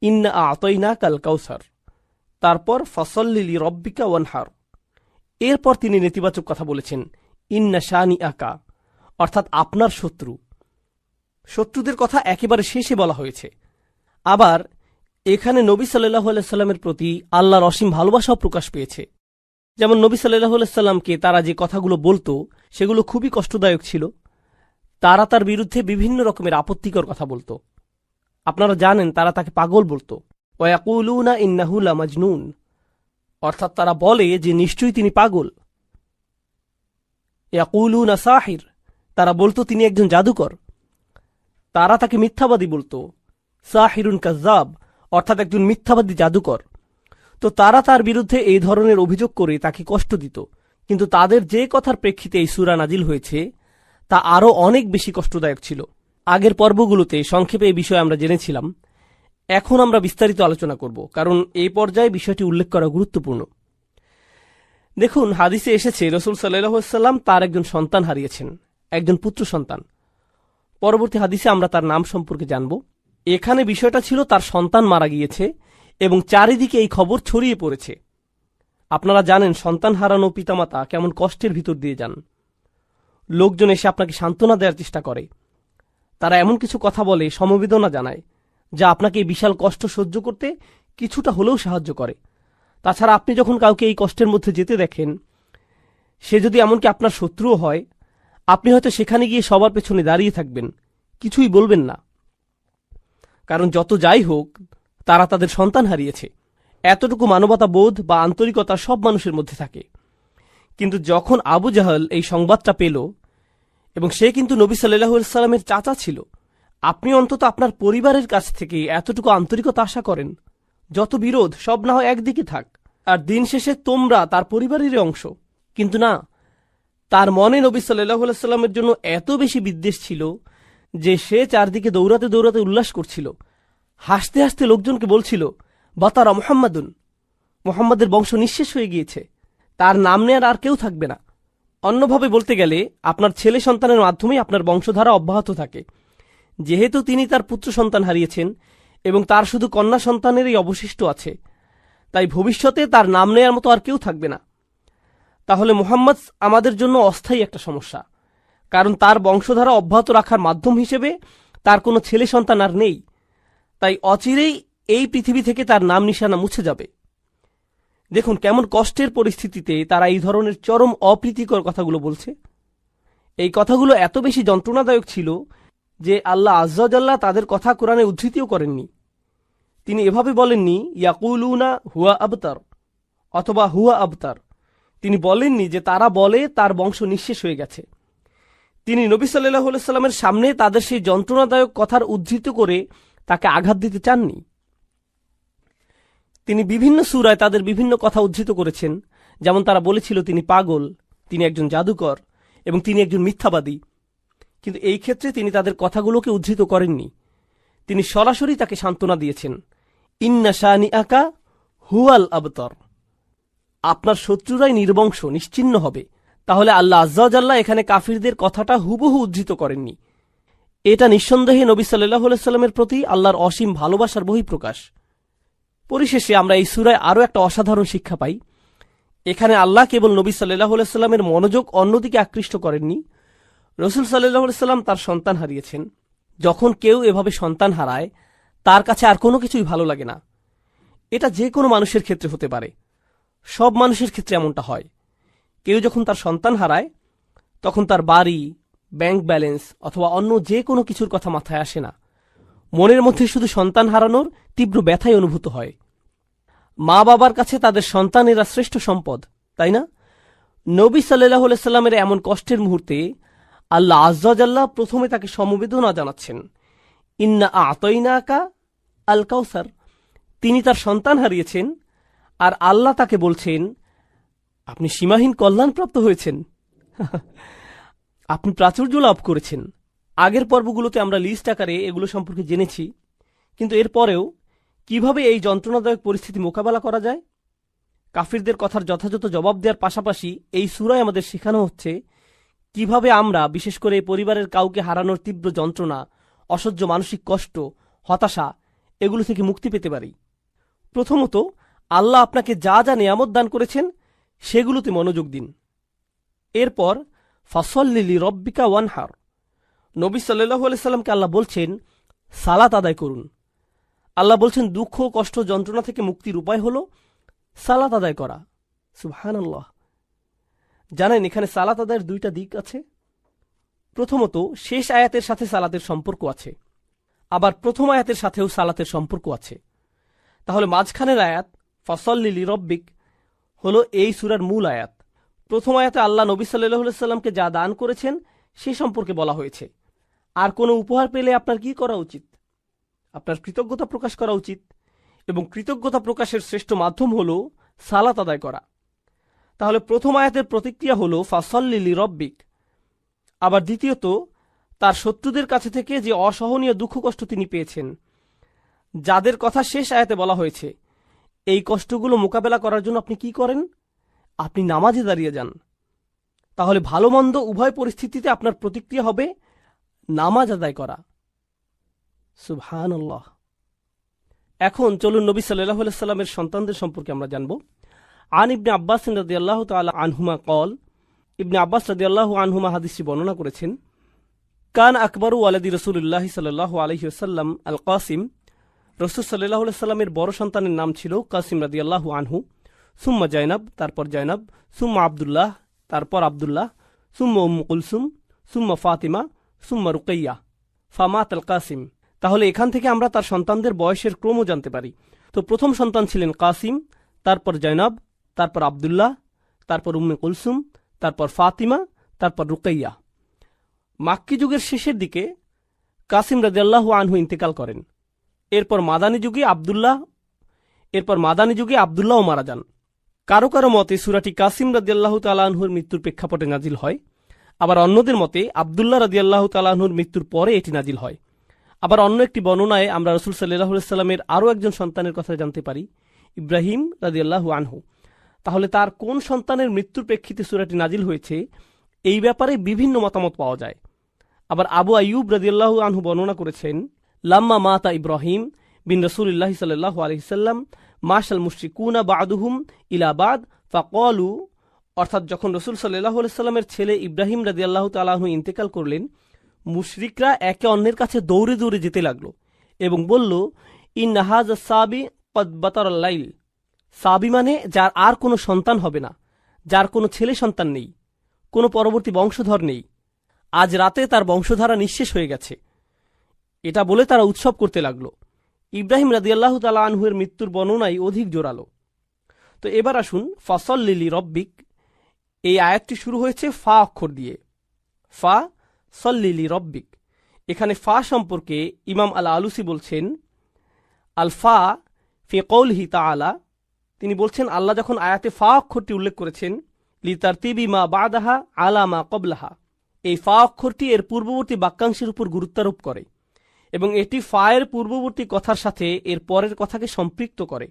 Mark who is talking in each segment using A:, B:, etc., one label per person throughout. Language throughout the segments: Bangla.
A: ইন্না আতাইনা কাল কাউসার, তারপর ফসল্লি লিরব্বিকা ওয়ানহার। এরপর তিনি নেতিবাচক কথা বলেছেন, ইন্না শানি আকা, অর্থাৎ আপনার শত্রু। শত্রুদের কথা একেবারে শেষে বলা হয়েছে। আবার এখানে নবী সাল্লাল্লাহু আলাইহি সাল্লামের প্রতি আল্লাহর অসীম ভালোবাসাও প্রকাশ পেয়েছে। যেমন নবী সাল্লাল্লাহু আলাইহি সাল্লামকে তারা যে কথাগুলো বলতো সেগুলো খুবই কষ্টদায়ক ছিল। তারা তার বিরুদ্ধে বিভিন্ন রকমের আপত্তিকর কথা বলতো। আপনারা জানেন তারা তাকে পাগল বলতো। ওয়ায়াকুলুনা ইন্নাহু লামাজনুন, অর্থাৎ তারা বলে যে নিশ্চয়ই তিনি পাগল। ইয়াকুলুনা সাহির, তারা বলতো তিনি একজন জাদুকর। তারা তাকে মিথ্যাবাদী বলতো, সাহিরুন কাজ্জাব, অর্থাৎ একজন মিথ্যাবাদী জাদুকর। তো তারা তার বিরুদ্ধে এই ধরনের অভিযোগ করে তাকে কষ্ট দিত। কিন্তু তাদের যে কথার প্রেক্ষিতে এই সূরা নাজিল হয়েছে তা আরও অনেক বেশি কষ্টদায়ক ছিল। আগের পর্বগুলোতে সংক্ষেপে এই বিষয়ে আমরা জেনেছিলাম। এখন আমরা বিস্তারিত আলোচনা করব, কারণ এই পর্যায়ে বিষয়টি উল্লেখ করা গুরুত্বপূর্ণ। দেখুন, হাদিসে এসেছে রাসূল সাল্লাল্লাহু আলাইহি ওয়াসাল্লাম তার একজন সন্তান হারিয়েছেন, একজন পুত্র সন্তান। পরবর্তী হাদিসে আমরা তার নাম সম্পর্কে জানব। এখানে বিষয়টা ছিল তার সন্তান মারা গিয়েছে এবং চারিদিকে এই খবর ছড়িয়ে পড়েছে। আপনারা জানেন সন্তান হারানো পিতামাতা কেমন কষ্টের ভিতর দিয়ে যান। লোকজন এসে আপনাকে সান্ত্বনা দেওয়ার চেষ্টা করে, তারা এমন কিছু কথা বলে, সমবেদনা জানায়, যা আপনাকে এই বিশাল কষ্ট সহ্য করতে কিছুটা হলেও সাহায্য করে। তাছাড়া আপনি যখন কাউকে এই কষ্টের মধ্যে যেতে দেখেন, সে যদি এমনকি আপনার শত্রুও হয়, আপনি হয়তো সেখানে গিয়ে সবার পেছনে দাঁড়িয়ে থাকবেন, কিছুই বলবেন না। কারণ যত যাই হোক, তারা তাদের সন্তান হারিয়েছে। এতটুকু মানবতা বোধ বা আন্তরিকতা সব মানুষের মধ্যে থাকে। কিন্তু যখন আবু জাহল এই সংবাদটা পেল, এবং সে কিন্তু নবী সাল্লাল্লাহু আলাইহি সাল্লামের চাচা ছিল, আপনি অন্তত আপনার পরিবারের কাছ থেকে এতটুকু আন্তরিকতা আশা করেন। যত বিরোধ সব না হয় একদিকে থাক, আর দিন শেষে তোমরা তার পরিবারেরই অংশ। কিন্তু না, তার মনে নবী সাল্লাল্লাহু আলাইহি সাল্লামের জন্য এত বেশি বিদ্বেষ ছিল যে সে চারদিকে দৌড়াতে দৌড়াতে উল্লাস করছিল, হাসতে হাসতে লোকজনকে বলছিল, বাতারা মুহাম্মাদুন, মুহাম্মাদের বংশ নিঃশেষ হয়ে গিয়েছে, তার নাম নেয়ার আর কেউ থাকবে না। অন্যভাবে বলতে গেলে আপনার ছেলে সন্তানের মাধ্যমেই আপনার বংশধারা অব্যাহত থাকে। যেহেতু তিনি তার পুত্র সন্তান হারিয়েছেন এবং তার শুধু কন্যা সন্তানেরই অবশিষ্ট আছে, তাই ভবিষ্যতে তার নাম নেয়ার মতো আর কেউ থাকবে না। তাহলে মুহাম্মদ আমাদের জন্য অস্থায়ী একটা সমস্যা, কারণ তার বংশধারা অব্যাহত রাখার মাধ্যম হিসেবে তার কোনো ছেলে সন্তান আর নেই। তাই অচিরেই এই পৃথিবী থেকে তার নাম নিশানা মুছে যাবে। দেখুন কেমন কষ্টের পরিস্থিতিতে তারা এই ধরনের চরম অপ্রীতিকর কথাগুলো বলছে। এই কথাগুলো এত বেশি যন্ত্রণাদায়ক ছিল যে আল্লাহ আজ্জা ওয়া জাল্লা তাদের কথা কোরআনে উদ্ধৃতিও করেননি। তিনি এভাবে বলেননি ইয়াকুলুনা হুয়া আবতার অথবা হুয়া আবতার। তিনি বলেননি যে তারা বলে তার বংশ নিঃশেষ হয়ে গেছে। তিনি নবী সাল্লাল্লাহু আলাইহি সাল্লামের সামনে তাদের সেই যন্ত্রণাদায়ক কথার উদ্ধৃত করে তাকে আঘাত দিতে চাননি। তিনি বিভিন্ন সূরায় তাদের বিভিন্ন কথা উদ্ধৃত করেছেন, যেমন তারা বলেছিল তিনি পাগল, তিনি একজন জাদুকর এবং তিনি একজন মিথ্যাবাদী। কিন্তু এই ক্ষেত্রে তিনি তাদের কথাগুলোকে উদ্ধৃত করেননি। তিনি সরাসরি তাকে সান্ত্বনা দিয়েছেন, ইন্না শানিআকা হুয়াল আবতার, আপনার শত্রুরাই নির্বংশ, নিশ্চিহ্ন হবে। তাহলে আল্লাহ আজ্জা ওয়া জাল্লা এখানে কাফিরদের কথাটা হুবহু উদ্ধৃত করেননি। এটা নিঃসন্দেহে নবী সাল্লাল্লাহু আলাইহি সাল্লামের প্রতি আল্লাহর অসীম ভালোবাসার বহিঃপ্রকাশ। পরিশেষে আমরা এই সূরায় আরও একটা অসাধারণ শিক্ষা পাই। এখানে আল্লাহ কেবল নবী সাল্লাল্লাহু আলাইহি সাল্লামের মনোযোগ অন্যদিকে আকৃষ্ট করেননি। রাসূল সাল্লাল্লাহু আলাইহি সাল্লাম তার সন্তান হারিয়েছেন। যখন কেউ এভাবে সন্তান হারায়, তার কাছে আর কোনো কিছুই ভালো লাগে না। এটা যে কোনো মানুষের ক্ষেত্রে হতে পারে, সব মানুষের ক্ষেত্রে এমনটা হয়। কেউ যখন তার সন্তান হারায়, তখন তার বাড়ি, ব্যাংক ব্যালেন্স অথবা অন্য যে কোনো কিছুর কথা মাথায় আসে না। মনের মধ্যে শুধু সন্তান হারানোর তীব্র ব্যথাই অনুভূত হয়। মা বাবার কাছে তাদের সন্তানেরা শ্রেষ্ঠ সম্পদ, তাই না? নবী সাল্লাল্লাহু আলাইহি সাল্লামের এমন কষ্টের মুহূর্তে আল্লাহ আজ্জা ওয়া জাল্লা প্রথমে তাকে সমবেদনা জানাচ্ছেন, ইন্না আতাইনাকা আল কাউসার। তিনি তার সন্তান হারিয়েছেন আর আল্লাহ তাকে বলছেন, আপনি সীমাহীন কল্যাণপ্রাপ্ত হয়েছেন, আপনি প্রাচুর্য লাভ করেছেন। আগের পর্বগুলোতে আমরা লিস্ট আকারে এগুলো সম্পর্কে জেনেছি, কিন্তু এরপরেও কিভাবে এই যন্ত্রণাদায়ক পরিস্থিতি মোকাবেলা করা যায়, কাফিরদের কথার যথাযথ জবাব দেওয়ার পাশাপাশি এই সূরায় আমাদের শেখানো হচ্ছে কিভাবে আমরা, বিশেষ করে পরিবারের কাউকে হারানোর তীব্র যন্ত্রণা, অসহ্য মানসিক কষ্ট, হতাশা এগুলো থেকে মুক্তি পেতে পারি। প্রথমত, আল্লাহ আপনাকে যা যা নিয়ামত দান করেছেন সেগুলোতে মনোযোগ দিন। এরপর ফাসল্লি লিরব্বিকা ওয়ানহার, নবী সাল্লাল্লাহু আলাইহি সাল্লামকে আল্লাহ বলছেন সালাত আদায় করুন। আল্লাহ বলছেন দুঃখ, কষ্ট, যন্ত্রণা থেকে মুক্তির উপায় হল সালাত আদায় করা। সুবহানাল্লাহ। জানেন, এখানে সালাত আদায়ের দুইটা দিক আছে। প্রথমত, শেষ আয়াতের সাথে সালাতের সম্পর্ক আছে, আবার প্রথম আয়াতের সাথেও সালাতের সম্পর্ক আছে। তাহলে মাঝখানের আয়াত ফাসল্লি লিরব্বিক হলো এই সূরার মূল আয়াত। প্রথম আয়াতে আল্লাহ নবী সাল্লাল্লাহু আলাইহি সাল্লামকে যা দান করেছেন সে সম্পর্কে বলা হয়েছে। আর কোনো উপহার পেলে আপনার কি করা উচিত? আপনার কৃতজ্ঞতা প্রকাশ করা উচিত, এবং কৃতজ্ঞতা প্রকাশের শ্রেষ্ঠ মাধ্যম হল সালাত আদায় করা। তাহলে প্রথম আয়াতের প্রতিক্রিয়া হল ফাসল্লি লিরব্বিক। আবার দ্বিতীয়ত, তার শত্রুদের কাছে থেকে যে অসহনীয় দুঃখ কষ্ট তিনি পেয়েছেন, যাদের কথা শেষ আয়াতে বলা হয়েছে, এই কষ্টগুলো মোকাবেলা করার জন্য আপনি কি করেন? আপনি নামাজে দাঁড়িয়ে যান। তাহলে ভালো মন্দ উভয় পরিস্থিতিতে আপনার প্রতিক্রিয়া হবে নামাজ আদায় করা। সুবহানাল্লাহ। এখন চলুন নবী সাল্লাল্লাহু আলাইহি সাল্লামের সন্তানদের সম্পর্কে আমরা জানব। আন ইবনে আব্বাস রাদিয়াল্লাহু তাআলা আনহুমা কল, ইবনে আব্বাস রাদিয়াল্লাহু আনহুমা হাদিসটি বর্ণনা করেছেন, কান আকবরু ওয়ালাদি রাসূলুল্লাহ সাল্লাল্লাহু আলাইহি ওয়াসাল্লাম আল কাসিম, রাসূল সাল্লাল্লাহু আলাইহি সাল্লামের বড় সন্তানের নাম ছিল কাসিম রাদিয়াল্লাহু আনহু। সুম্মা জাইনাব, তারপর জাইনাব, সুম্মা আব্দুল্লাহ, তারপর আব্দুল্লাহ, সুম্মা উম্মু কুলসুম, সুম্মা ফাতিমা, সুম্মা রুকাইয়া, ফামাত আল কাসিম। তাহলে এখান থেকে আমরা তার সন্তানদের বয়সের ক্রমও জানতে পারি। তো প্রথম সন্তান ছিলেন কাসিম, তারপর জাইনাব, তারপর আব্দুল্লাহ, তারপর উম্মে কুলসুম, তারপর ফাতিমা, তারপর রুকাইয়া। মাক্কি যুগের শেষের দিকে কাসিম রাদিয়াল্লাহু আনহু ইন্তেকাল করেন। এরপর মাদানী যুগে আব্দুল্লাহও মারা যান। কারো কারো মতে সূরাটি কাসিম রাদিয়াল্লাহু তাআলা আনহুর মৃত্যুর প্রেক্ষাপটে নাজিল হয়, আবার অন্যদের মতে আব্দুল্লাহ রাদিয়াল্লাহু তাআলা আনহুর মৃত্যুর পরে এটি নাজিল হয়। আবার অন্য একটি বর্ণনায় আমরা রাসূল সাল্লাল্লাহু আলাইহি সাল্লামের আরও একজন সন্তানের কথা জানতে পারি, ইব্রাহিম রাদিয়াল্লাহু আনহু। তাহলে তার কোন সন্তানের মৃত্যুর প্রেক্ষিতে সূরাটি নাজিল হয়েছে, এই ব্যাপারে বিভিন্ন মতামত পাওয়া যায়। আবার আবু আইয়ুব রাদিয়াল্লাহু আনহু বর্ণনা করেছেন, লাম্মা মাতা ইব্রাহিম বিন রাসূলিল্লাহি সাল্লাল্লাহু আলাইহি সাল্লাম মাশাল মুশরিকুনা বা'দুহুম ইলা বা'দ ফাকালু, অর্থাৎ যখন রাসূল সাল্লাল্লাহু আলাইহি সাল্লামের ছেলে ইব্রাহিম রাদিয়াল্লাহু তাআলা আনহু ইন্তেকাল করলেন, মুশরিকরা একে অন্যের কাছে দৌড়ে দৌড়ে যেতে লাগলো এবং বলল, ইন্না হাযা সাবি কদ বাতারাল লাইল। সাবি মানে যার আর কোনো সন্তান হবে না, যার কোনো ছেলে সন্তান নেই, কোনো পরবর্তী বংশধর নেই, আজ রাতে তার বংশধারা নিঃশেষ হয়ে গেছে। এটা বলে তারা উৎসব করতে লাগলো। ইব্রাহিম রাদিয়াল্লাহু তাআলা আনহুর মৃত্যুর বর্ণনাই অধিক জোরালো। তো এবার আসুন, ফাসল্লি লিরব্বিক, এই আয়াতটি শুরু হয়েছে ফা অক্ষর দিয়ে। ফা সল্লি লিরব্বিক। এখানে ফা সম্পর্কে ইমাম আল আলুসি বলছেন, আল ফা ফি কওলিহি তাআলা, তিনি বলছেন আল্লাহ যখন আয়াতে ফা অক্ষরটি উল্লেখ করেছেন, লিতারতিবি মা বাদাহা আলা মা ক্বাবলাহা, এই ফা অক্ষরটি এর পূর্ববর্তী বাক্যাংশের উপর গুরুত্বারোপ করে এবং এটি ফা এর পূর্ববর্তী কথার সাথে এর পরের কথাকে সম্পৃক্ত করে।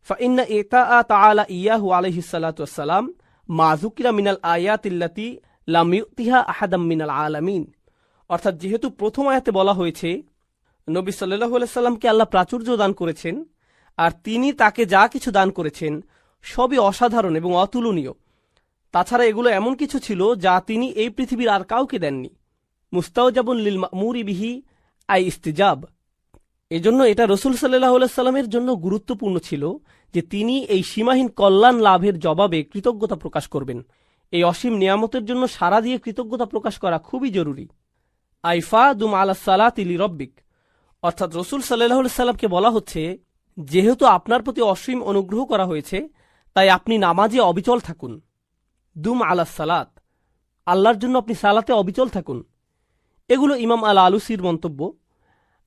A: ফাইন্না ইতাআ তাআলা ইয়াহু আলাইহিস সালাতু ওয়াস সালাম মা যুকিরা মিনাল আয়াতিল্লাতি লাম ইউতিহা আহাদাম মিনাল আলামিন, অর্থাৎ যেহেতু প্রথম আয়াতে বলা হয়েছে নবী সাল্লাল্লাহু আলাইহি সাল্লামকে আল্লাহ প্রাচুর্য দান করেছেন, আর তিনি তাকে যা কিছু দান করেছেন সবই অসাধারণ এবং অতুলনীয়। তাছাড়া এগুলো এমন কিছু ছিল যা তিনি এই পৃথিবীর আর কাউকে দেননি। মুস্তাওজাবুন লিল মা'মুরি বিহি আই ইস্তিজাব। এজন্য এটা রাসূল সাল্লাল্লাহু আলাইহি সাল্লামের জন্য গুরুত্বপূর্ণ ছিল যে তিনি এই সীমাহীন কল্যাণ লাভের জবাবে কৃতজ্ঞতা প্রকাশ করবেন। এই অসীম নিয়ামতের জন্য সারা দিয়ে কৃতজ্ঞতা প্রকাশ করা খুবই জরুরি। আইফা দুম আলা সালাতি লিরব্বিক, অর্থাৎ রাসূল সাল্লাল্লাহু আলাইহি সাল্লামকে বলা হচ্ছে, যেহেতু আপনার প্রতি অসীম অনুগ্রহ করা হয়েছে তাই আপনি নামাজে অবিচল থাকুন। দুম আলা সালাত, আল্লাহর জন্য আপনি সালাতে অবিচল থাকুন। এগুলো ইমাম আল আলুসির মন্তব্য।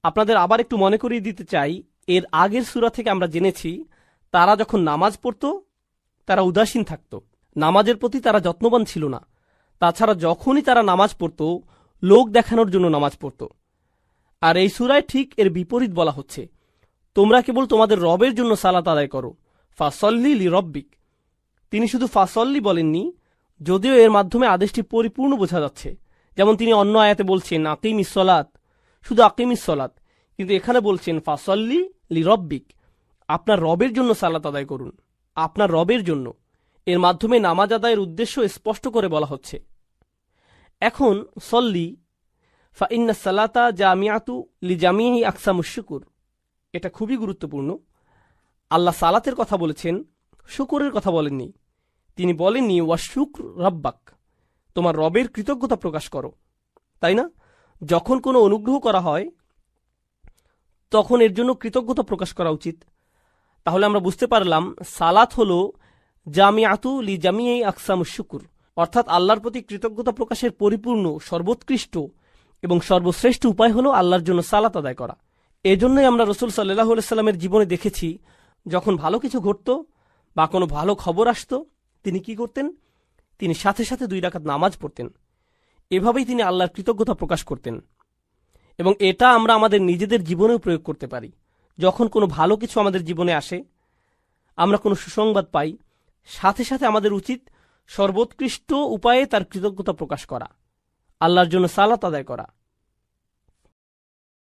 A: আপনাদের আবার একটু মনে করিয়ে দিতে চাই, এর আগের সূরা থেকে আমরা জেনেছি তারা যখন নামাজ পড়ত তারা উদাসীন থাকত, নামাজের প্রতি তারা যত্নবান ছিল না। তাছাড়া যখনই তারা নামাজ পড়ত লোক দেখানোর জন্য নামাজ পড়ত। আর এই সূরায় ঠিক এর বিপরীত বলা হচ্ছে, তোমরা কেবল তোমাদের রবের জন্য সালাত আদায় করো, ফাসল্লি লিরব্বিক। তিনি শুধু ফাসল্লি বলেননি, যদিও এর মাধ্যমে আদেশটি পরিপূর্ণ বোঝা যাচ্ছে। যেমন তিনি অন্য আয়াতে বলছেন আকিমিস সালাত, শুধু আকিমিস সালাত, কিন্তু এখানে বলছেন ফাসল্লি লি রব্বিক, আপনার রবের জন্য সালাত আদায় করুন, আপনার রবের জন্য। এর মাধ্যমে নামাজ আদায়ের উদ্দেশ্য স্পষ্ট করে বলা হচ্ছে। এখন সল্লি ফা ইন্না সালাতা জামিয়াতু লি জামিহি আকসামুশ শুকুর, এটা খুবই গুরুত্বপূর্ণ। আল্লাহ সালাতের কথা বলেছেন, শুকুরের কথা বলেননি। তিনি বলেননি ওয়া শুকর রব্বাক, তোমার রবের কৃতজ্ঞতা প্রকাশ করো, তাই না? যখন কোনো অনুগ্রহ করা হয় তখন এর জন্য কৃতজ্ঞতা প্রকাশ করা উচিত। তাহলে আমরা বুঝতে পারলাম সালাত হলো জামিয়াতু লি জামিই আকসামুশ শুকুর, অর্থাৎ আল্লাহর প্রতি কৃতজ্ঞতা প্রকাশের পরিপূর্ণ, সর্বোৎকৃষ্ট এবং সর্বশ্রেষ্ঠ উপায় হলো আল্লাহর জন্য সালাত আদায় করা। এজন্যই আমরা রাসূল সাল্লাল্লাহু আলাইহি সাল্লামের জীবনে দেখেছি, যখন ভালো কিছু ঘটত বা কোনো ভালো খবর আসত, তিনি কি করতেন? তিনি সাথে সাথে 2 রাকাত নামাজ পড়তেন। এভাবেই তিনি আল্লাহর কৃতজ্ঞতা প্রকাশ করতেন। এবং এটা আমরা আমাদের নিজেদের জীবনেও প্রয়োগ করতে পারি। যখন কোনো ভালো কিছু আমাদের জীবনে আসে, আমরা কোনো সুসংবাদ পাই, সাথে সাথে আমাদের উচিত সর্বোৎকৃষ্ট উপায়ে তার কৃতজ্ঞতা প্রকাশ করা, আল্লাহর জন্য সালাত আদায় করা।